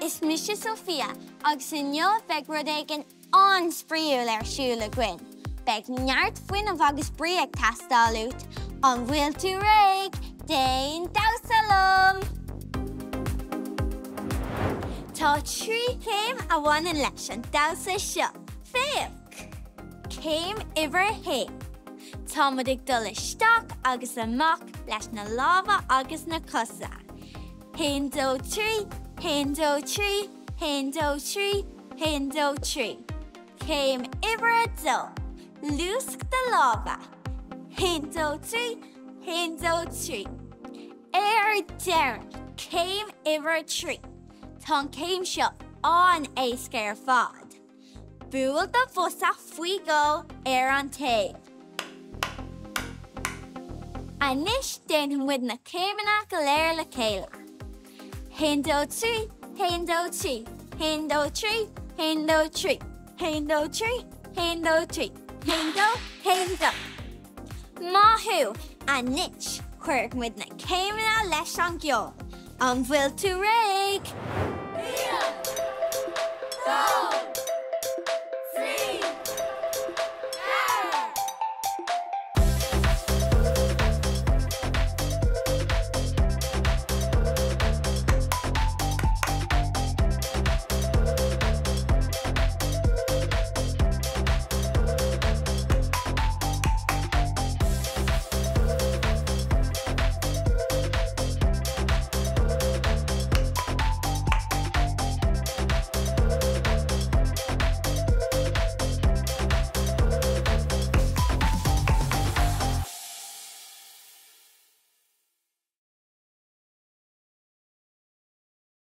Is Misha Sophia agus in neo beg rud éigen an-spríúil siúla gwyn. Beg neart fuin of agus brí ag tastáilút an bhfuil tú réig Déan Damhsa. Tá trí céim a bhaineann leis an Damhsa seo. Féach. Céim ibre hé. Tá muid ag dul isteach agus amach leis na lámha agus na cosa. Haon dó trí, haon dó trí, haon dó trí, haon dó trí. Céim ibre dó. Luasc de lámha. Haon dó trí, haon dó trí. Déan, céim ibre trí. Tá céim seo an éasc ar fad. Búil do bhusa faoi go an taobh. Anis déan muid na céimena go léir le céile. Haon dó trí, haon dó trí, haon dó trí, haon dó trí, haon dó trí, haon dó trí, haon dó, haon dó. Maithú anis chuir muid na céimena leis an gceol. An bhfuil tú réig. Liom! Go!